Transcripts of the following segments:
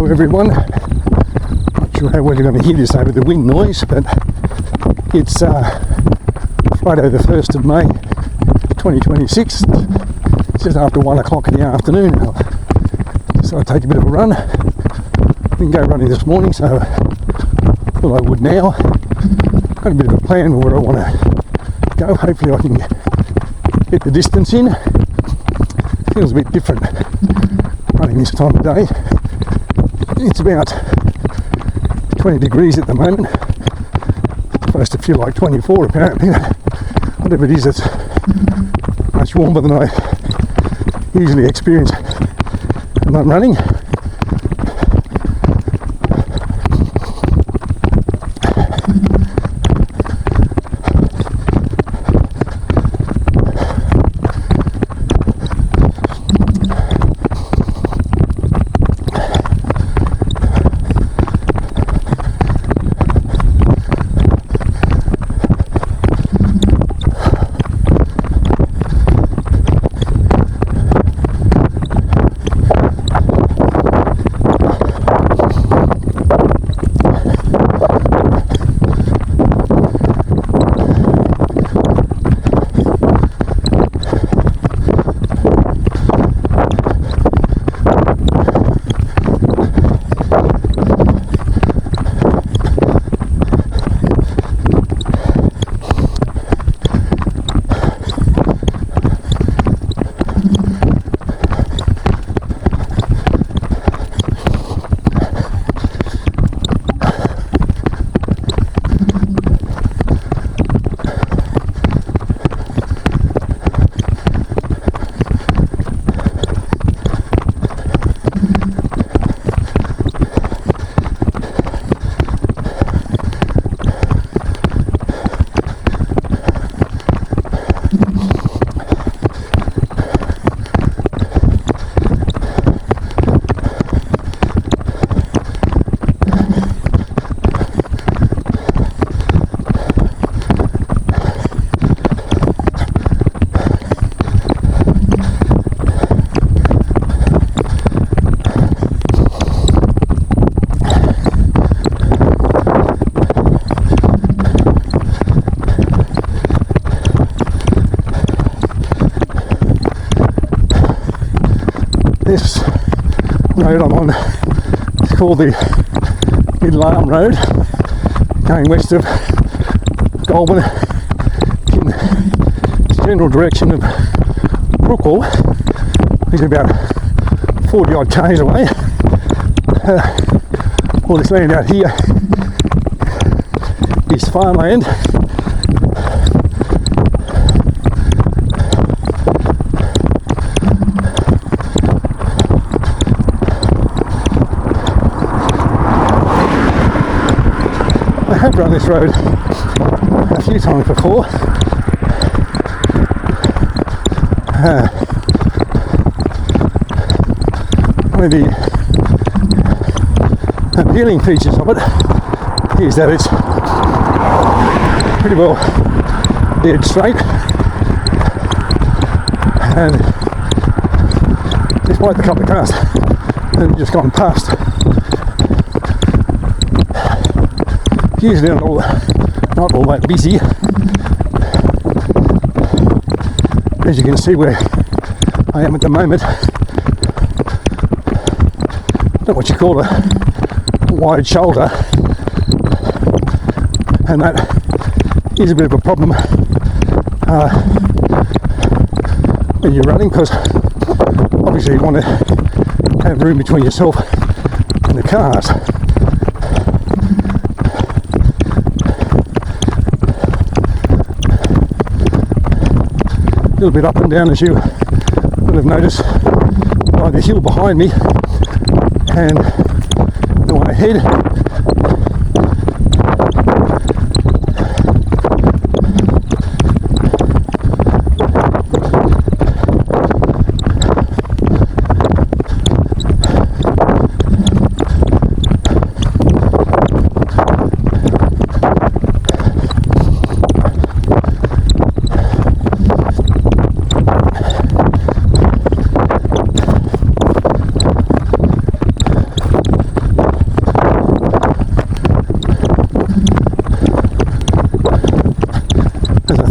Hello everyone. Not sure how well you're going to hear this over the wind noise, but it's Friday the 1st of May 2026. It's just after 1 o'clock in the afternoon. So I take a bit of a run. Didn't go running this morning, so I thought I would now. Got a bit of a plan where I want to go. Hopefully I can get the distance in. Feels a bit different running this time of day. It's about 20 degrees at the moment. It's supposed to feel like 24 apparently. Whatever it is, it's much warmer than I usually experience when I'm running. This road I'm on is called the Middle Arm Road, going west of Goulburn in the general direction of Brookville. It's about 40 odd k's away. All this land out here is farmland. I have run this road a few times before. One of the appealing features of it is that it's pretty well dead straight, and despite the couple of cars that have just gone past, usually not all that busy. As you can see where I am at the moment, not what you call a wide shoulder, and that is a bit of a problem when you're running, because obviously you want to have room between yourself and the cars. A little bit up and down, as you will have noticed by the hill behind me and the one ahead.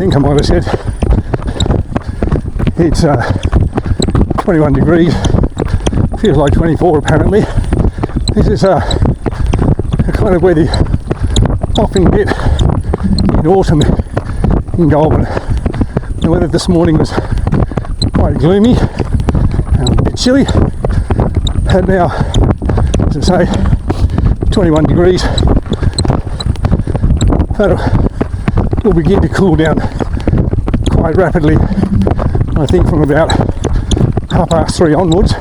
think I might have said. It's 21 degrees, feels like 24 apparently. This is kind of where the offing bit in autumn in Goulburn. The weather this morning was quite gloomy and a bit chilly, and now, as I say, 21 degrees. That will begin to cool down quite rapidly, I think from about 3:30 onwards.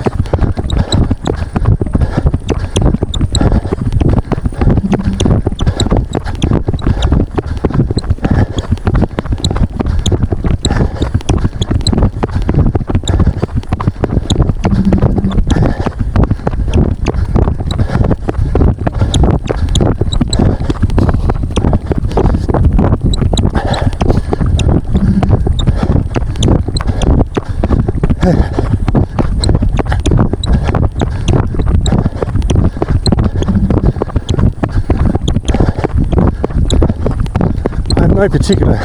No particular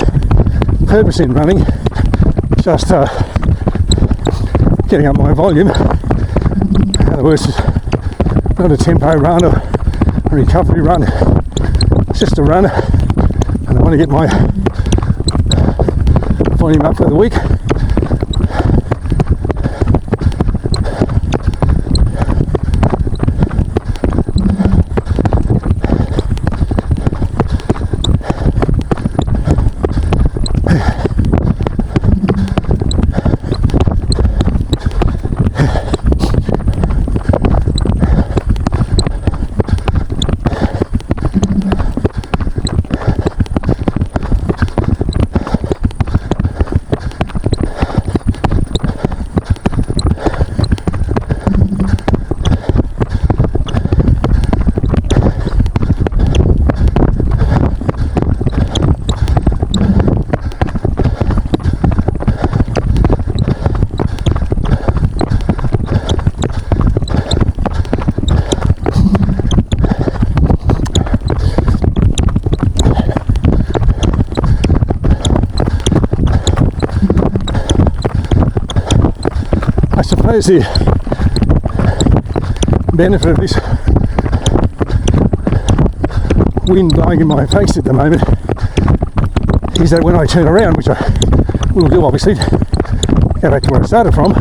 purpose in running, just getting up my volume. In other words, not a tempo run or a recovery run, it's just a run, and I want to get my volume up for the week. I suppose the benefit of this wind blowing in my face at the moment is that when I turn around, which I will do obviously, go back to where I started from,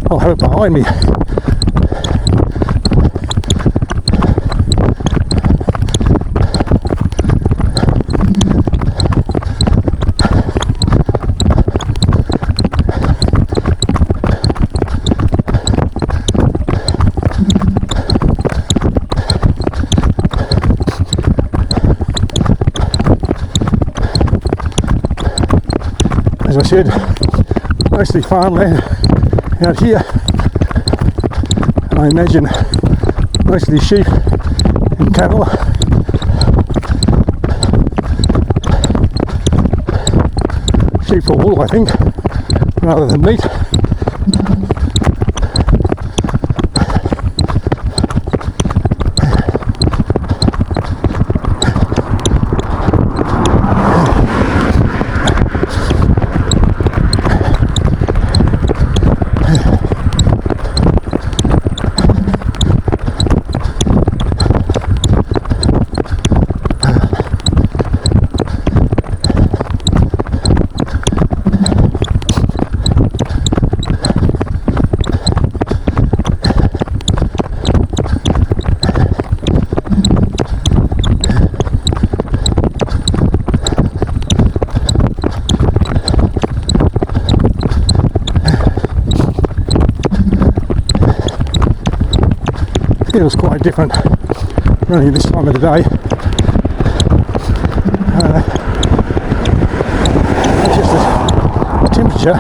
I'll have it behind me. As I said, mostly farmland out here, and I imagine mostly sheep and cattle. Sheep for wool, I think, rather than meat. Feels quite different running this time of the day. Just the temperature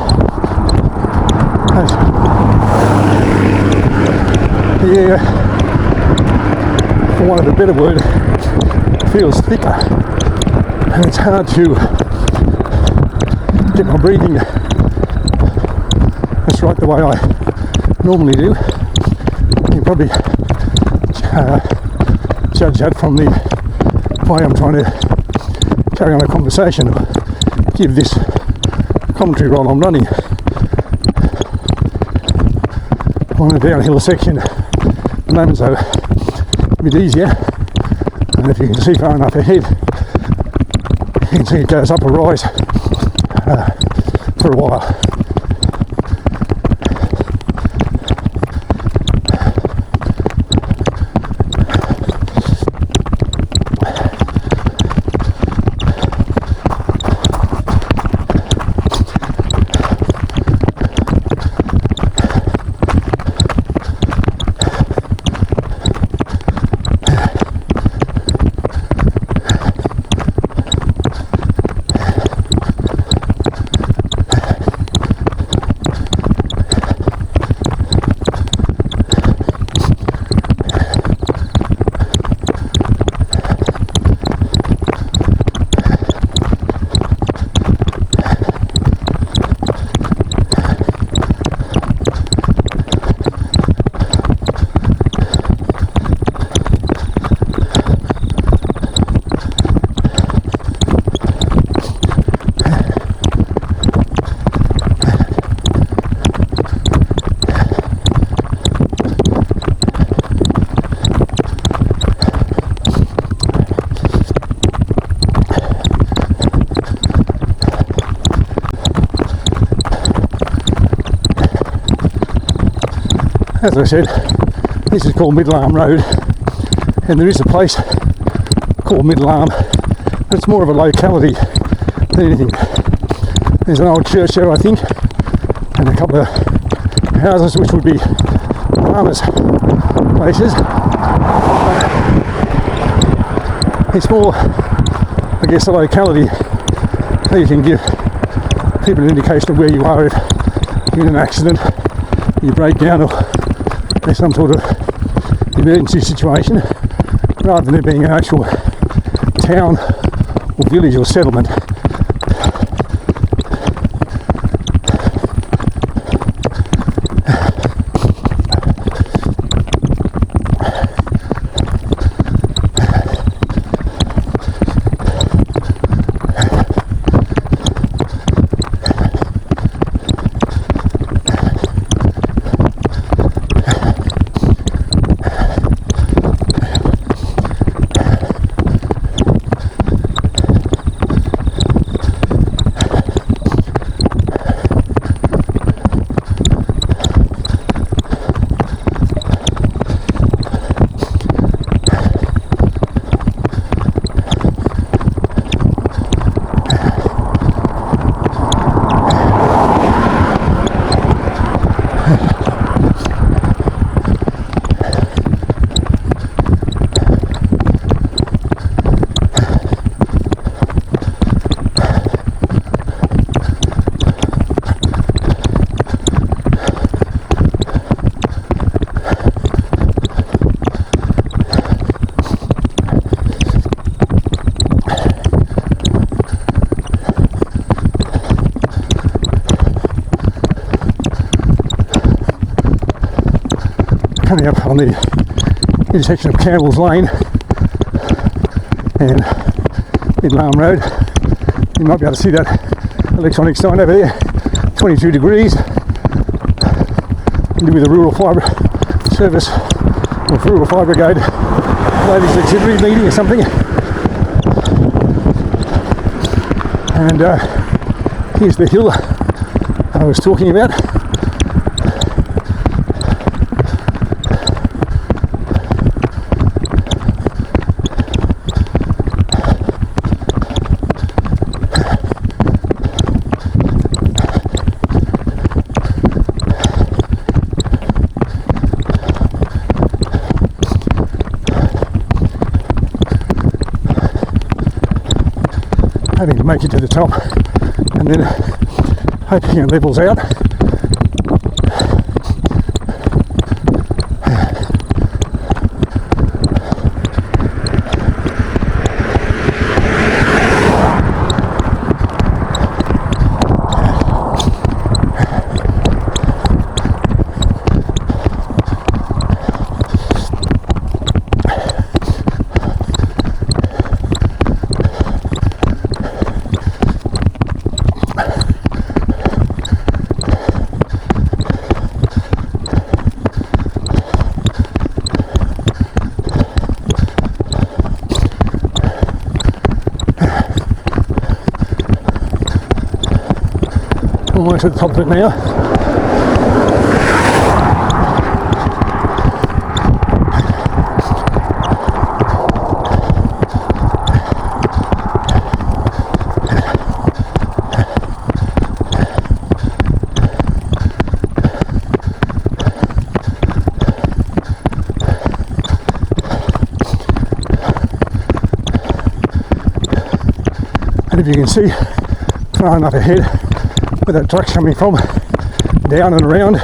has the air, for want of a better word, feels thicker, and it's hard to get my breathing just right the way I normally do. You probably judge that from the way I'm trying to carry on a conversation or give this commentary while I'm running. On the downhill section, the moments are a bit easier, and if you can see far enough ahead, you can see it goes up a rise for a while. As I said, this is called Middle Arm Road, and there is a place called Middle Arm, but it's more of a locality than anything. There's an old church there, I think, and a couple of houses which would be farmers' places. It's more, I guess, a locality so you can give people an indication of where you are if you're in an accident, you break down, or there's some sort of emergency situation, rather than it being an actual town or village or settlement. Coming up on the intersection of Campbell's Lane and Middle Arm Road. You might be able to see that electronic sign over there, 22 degrees. With a rural fire service or rural fire brigade ladies auxiliary meeting or something. And here's the hill I was talking about. Hoping to make it to the top and then hoping it levels out. Almost at the top of it now. And if you can see far enough ahead where that truck's coming from, down and around,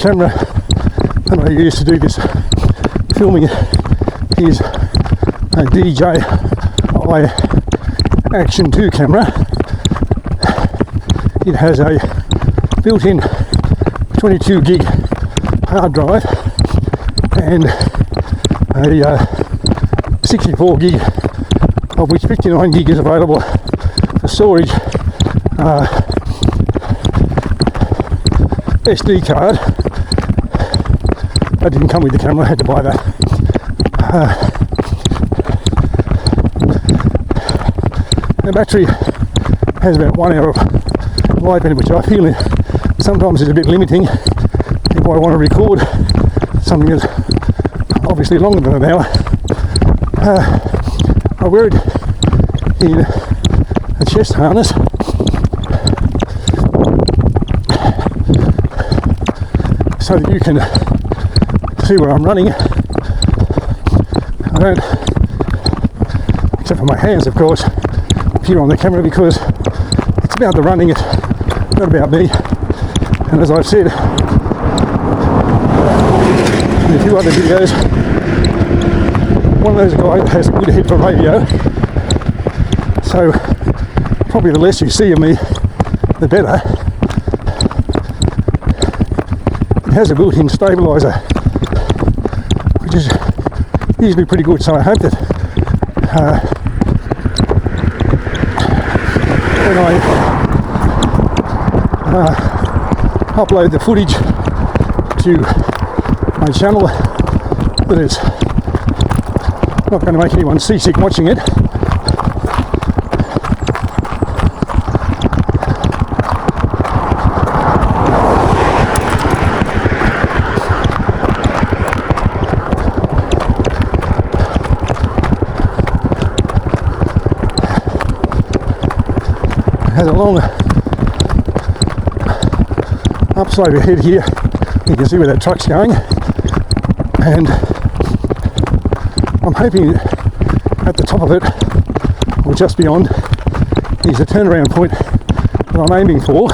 camera that I use to do this filming is a DJI Action 2 camera. It has a built-in 22 gig hard drive and a 64 gig, of which 59 gig is available for storage, SD card. That didn't come with the camera, I had to buy that. The battery has about 1 hour of life in it, which I feel sometimes is a bit limiting if I want to record something that's obviously longer than an hour. I wear it in a chest harness so that you can see where I'm running. I don't, except for my hands of course, appear on the camera because it's about the running, it's not about me. And as I've said in a few other videos, one of those guys has a good head for radio, so probably the less you see of me, the better. It has a built-in stabiliser, which is usually pretty good, so I hope that when I upload the footage to my channel, that it's not going to make anyone seasick watching it. Has a long upslope ahead here. You can see where that truck's going, and I'm hoping at the top of it, or just beyond, is the turnaround point that I'm aiming for.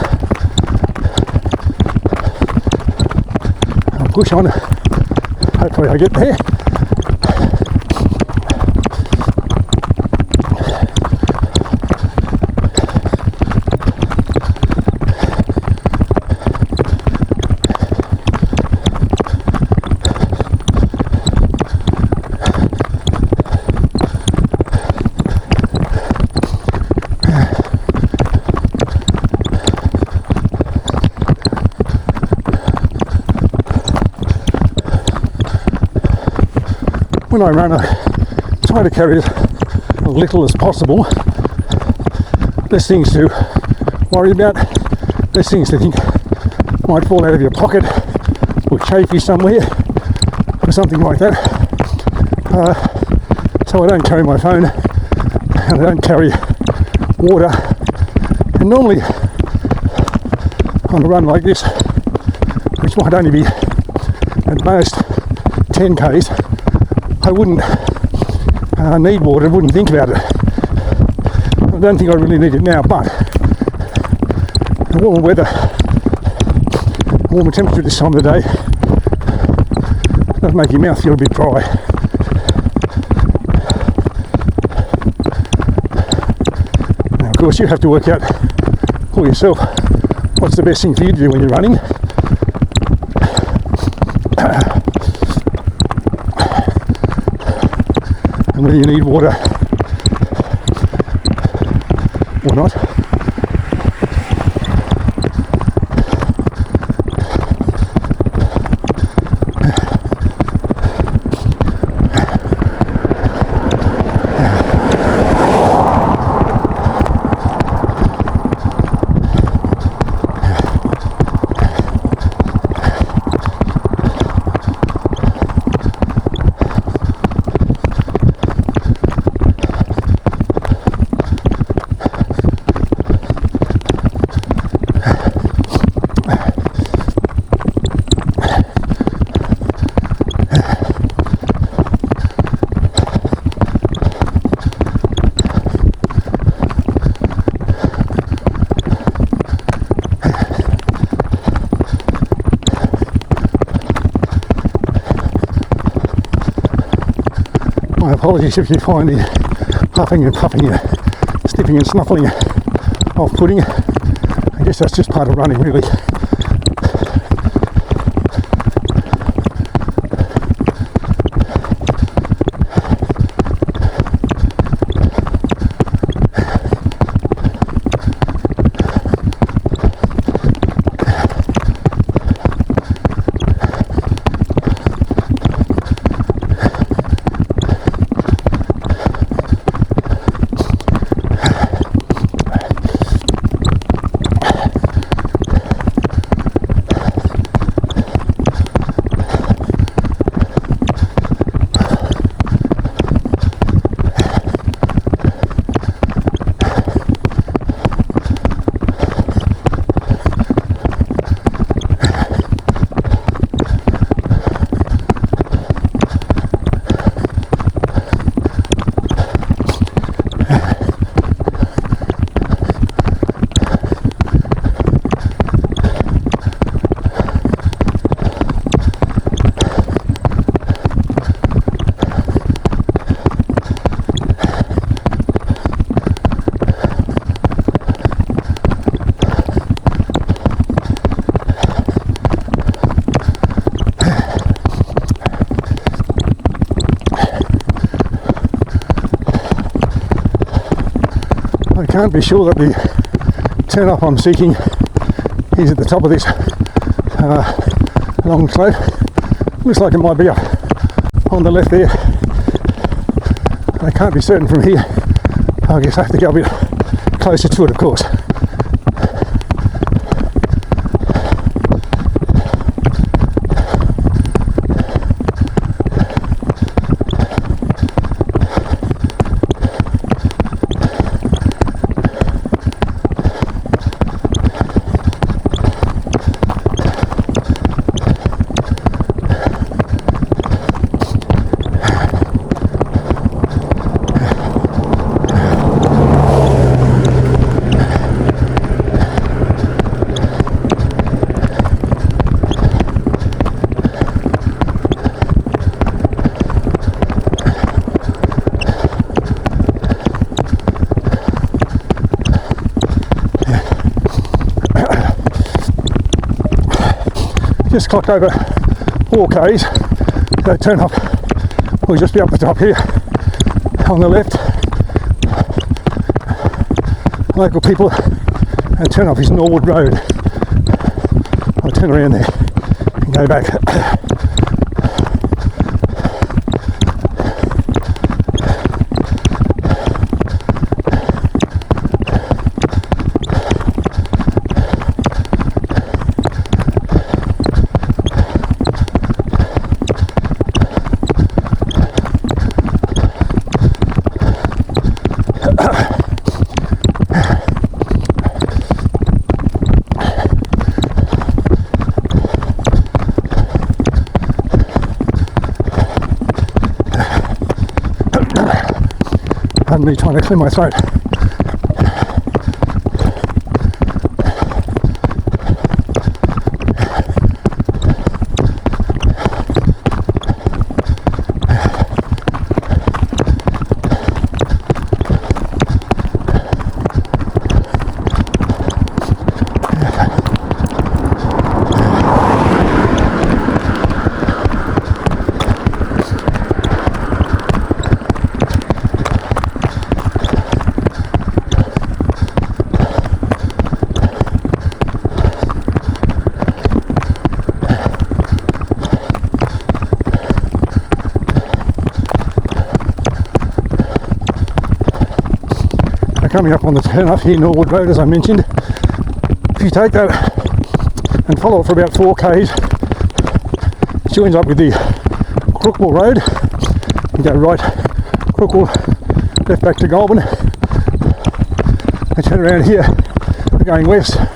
I'll push on, hopefully I get there. When I run, I try to carry as little as possible. Less things to worry about, less things to think might fall out of your pocket or chafe you somewhere or something like that. So I don't carry my phone and I don't carry water. And normally on a run like this, which might only be at most 10 k's, I wouldn't need water, I wouldn't think about it. I don't think I really need it now, but the warmer weather, warmer temperature this time of the day That'll make your mouth feel a bit dry. Now, of course, you have to work out for yourself what's the best thing for you to do when you're running. And whether you need water or not. My apologies if you find the huffing and puffing and sniffing and snuffling off-putting. I guess that's just part of running, really. I can't be sure that the turn up I'm seeking is at the top of this long slope. Looks like it might be up on the left there. I can't be certain from here. I guess I have to go a bit closer to it, of course. Just clocked over 4 Ks, so turn up will just be up the top here on the left. Local people, and turn off is Norwood Road. I'll turn around there and go back. Pardon me, trying to clear my throat. coming up on the turn up here, Norwood Road, as I mentioned. If you take that and follow it for about 4 k's, it joins up with the Crookville Road. You go right, Crookville, left back to Goulburn. I turn around here, we're going west at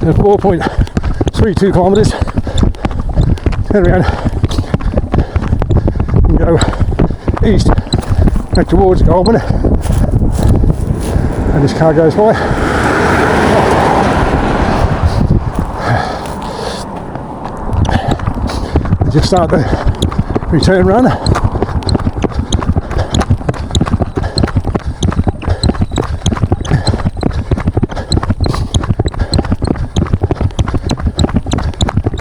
4.32 kilometres. Turn around and go east back towards Goulburn. And this car goes by. I just start the return run.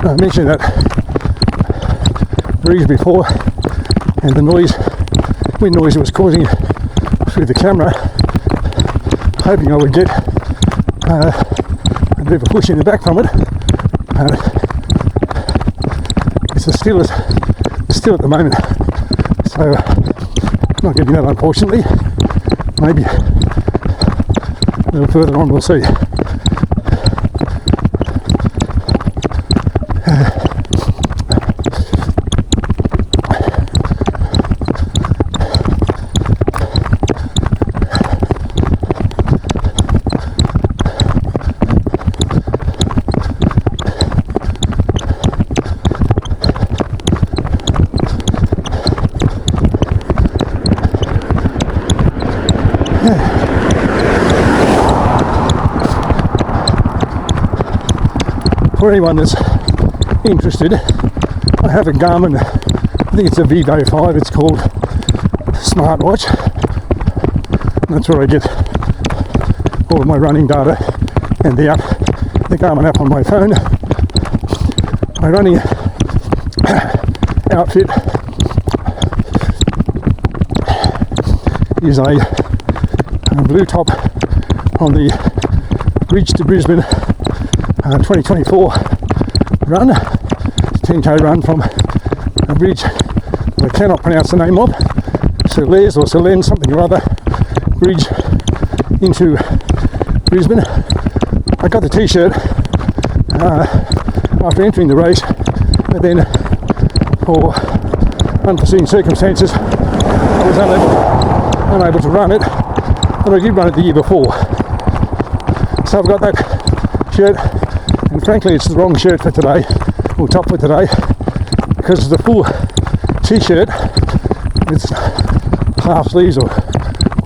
I mentioned that breeze before and the noise, wind noise it was causing through the camera, hoping I would get a bit of a push in the back from it. It's still at the moment, so not getting that, unfortunately. Maybe a little further on we'll see. For anyone that's interested, I have a Garmin, I think it's a Vivo 5, it's called smartwatch. And that's where I get all of my running data and the Garmin app on my phone. My running outfit is a blue top on the Bridge to Brisbane 2024 run, 10k run from a bridge I cannot pronounce the name of, Soles or Solen, something or other, bridge into Brisbane. I got the t-shirt after entering the race, but then for unforeseen circumstances I was unable to run it, but I did run it the year before. So I've got that shirt, and frankly it's the wrong shirt for today, or top for today, because the full t-shirt, it's half sleeves or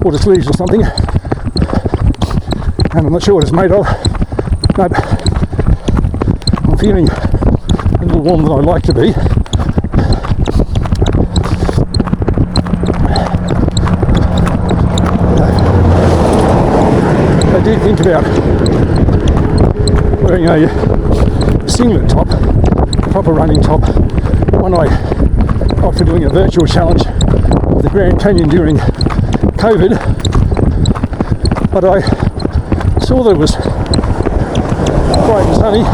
quarter sleeves or something, and I'm not sure what it's made of, but I'm feeling a little warmer than I'd like to be. I did think about wearing a singlet top, proper running top, one I got for doing a virtual challenge of the Grand Canyon during COVID, but I saw that it was bright and sunny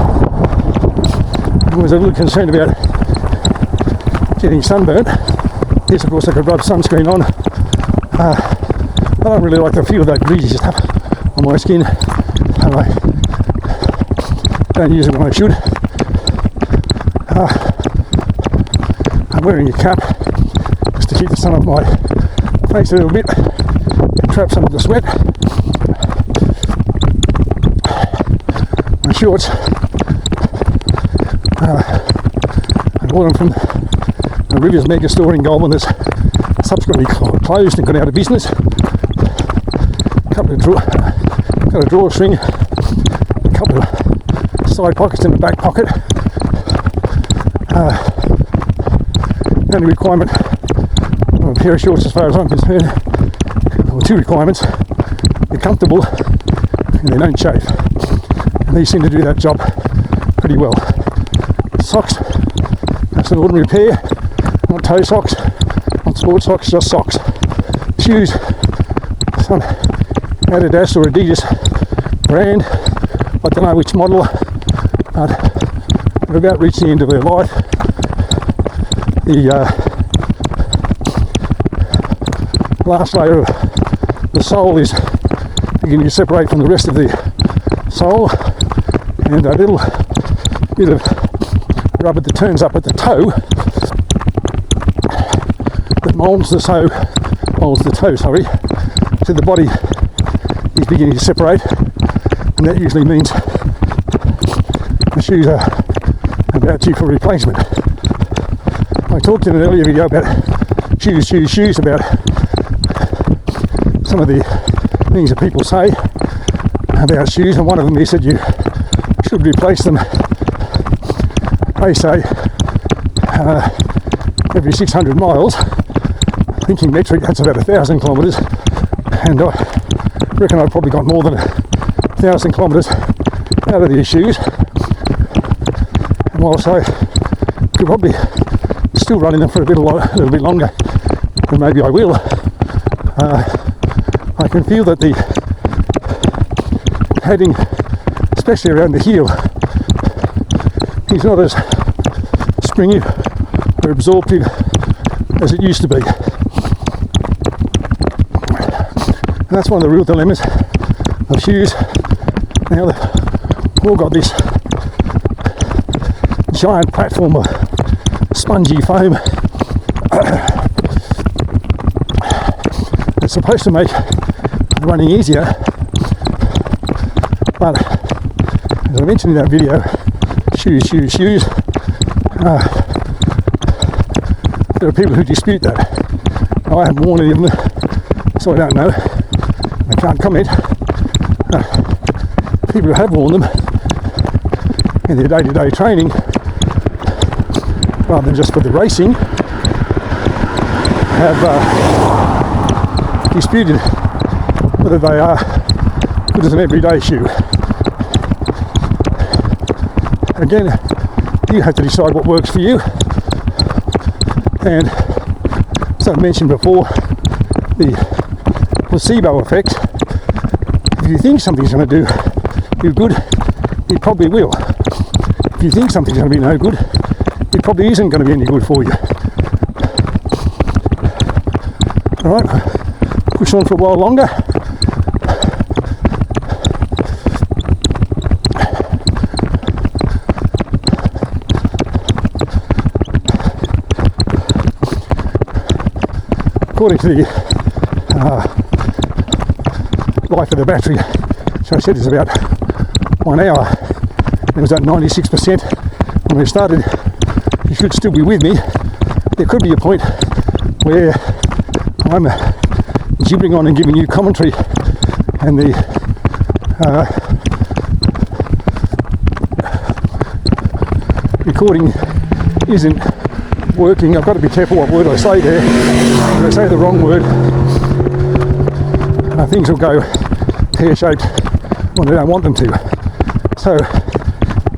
and was a little concerned about getting sunburnt. Yes, of course I could rub sunscreen on. I don't really like the feel of that greasy stuff on my skin, and I don't use it when I should. I'm wearing a cap just to keep the sun off my face a little bit and trap some of the sweat. My shorts, I bought them from the Rivers Mega store in Goulburn that's subsequently closed and got out of business. Got a drawstring, a couple of side pockets in the back pocket. The only requirement of a pair of shorts as far as I'm concerned, or two requirements: they're comfortable and they don't chafe, and these seem to do that job pretty well. Socks, that's an ordinary pair, not toe socks, not sport socks, just socks. Shoes, some Adidas or Adidas brand, I don't know which model, but they're about reaching the end of their life. The last layer of the sole is beginning to separate from the rest of the sole, and a little bit of rubber that turns up at the toe that molds the toe, so the body is beginning to separate, and that usually means the shoes are about due for replacement. I talked in an earlier video about shoes, about some of the things that people say about shoes, and one of them is that you should replace them, they say, every 600 miles. Thinking metric, that's about 1,000 kilometres, and I reckon I've probably got more than 1,000 kilometres out of these shoes, and whilst I could probably still run in them for a little bit longer, and maybe I will, I can feel that the padding, especially around the heel, is not as springy or absorptive as it used to be. And that's one of the real dilemmas of shoes. Now they've all got this giant platform of spongy foam. It's supposed to make running easier, but as I mentioned in that video, shoes. There are people who dispute that. I haven't worn any of them, so I don't know. I can't comment. People who have worn them in their day-to-day training, rather than just for the racing, have disputed whether they are good as an everyday shoe. Again, you have to decide what works for you. And as I mentioned before, the placebo effect. If you think something's going to do you good, it probably will. If you think something's going to be no good, it probably isn't going to be any good for you. Alright, push on for a while longer. According to the life of the battery, so I said it's about 1 hour. It was at 96% when we started. You should still be with me. There could be a point where I'm gibbering on and giving you commentary, and the recording isn't working. I've got to be careful what word I say there. If I say the wrong word, things will go pear-shaped when I don't want them to. So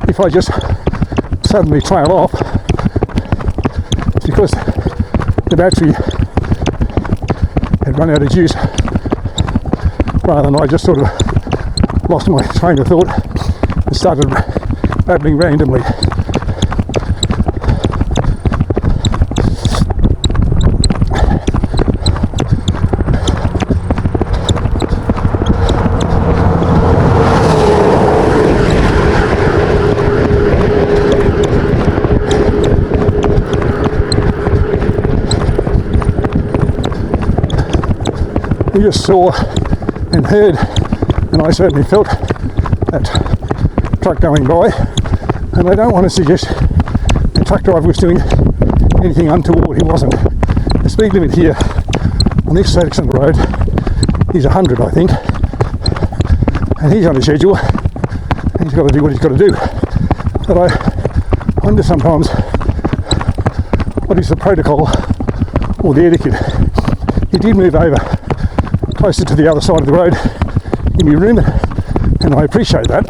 if I just suddenly trail off, it's because the battery had run out of juice, rather than I just sort of lost my train of thought and started babbling randomly. You just saw and heard, and I certainly felt, that truck going by, and I don't want to suggest the truck driver was doing anything untoward. He wasn't. The speed limit here on this section of the road is 100, I think, and he's on a schedule, and he's got to do what he's got to do. But I wonder sometimes, what is the protocol or the etiquette? He did move over closer to the other side of the road, give me room, and I appreciate that.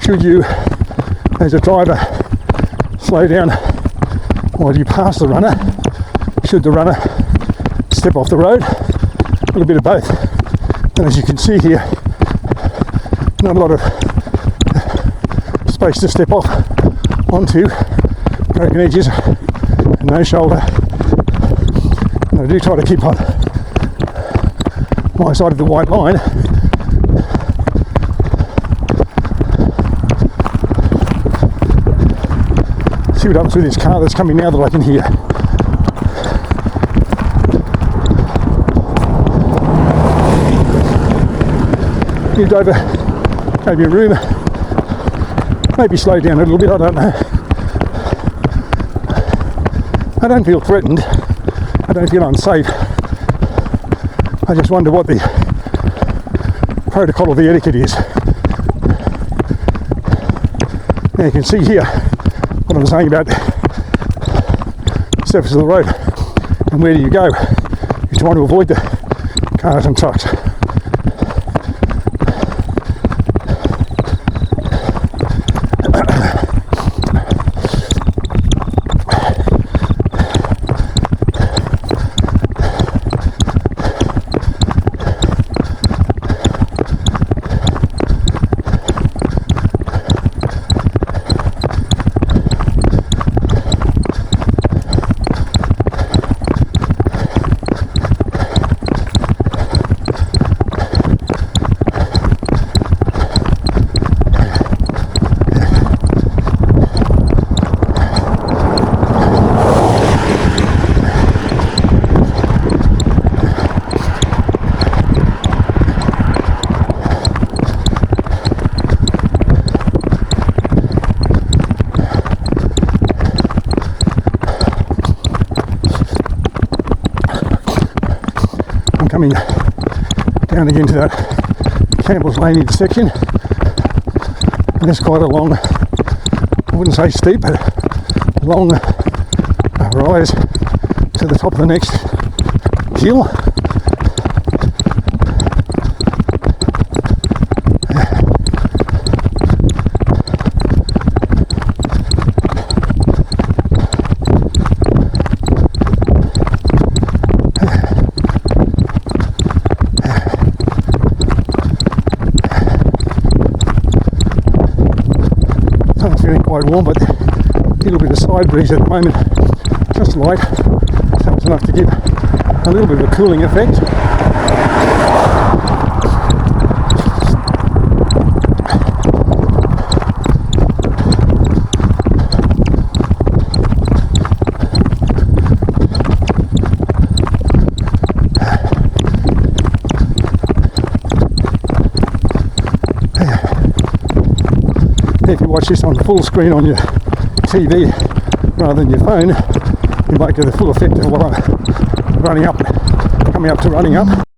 Should you, as a driver, slow down while you pass the runner? Should the runner step off the road? A little bit of both. And as you can see here, not a lot of space to step off onto, broken edges, and no shoulder. And I do try to keep on my side of the white line. See what happens with this car that's coming now that I can hear. Moved over, gave me room, maybe slowed down a little bit, I don't know. I don't feel threatened, I don't feel unsafe. I just wonder what the protocol of the etiquette is. Now you can see here what I'm saying about the surface of the road and where do you go. You're trying to avoid the cars and trucks. Coming down again to that Campbell's Lane intersection, and it's quite a long, I wouldn't say steep, but a long rise to the top of the next hill. It's feeling quite warm, but a little bit of side breeze at the moment, just light, so it's enough to give a little bit of a cooling effect. If you watch this on full screen on your TV rather than your phone, you might get the full effect of what I'm coming up to running up.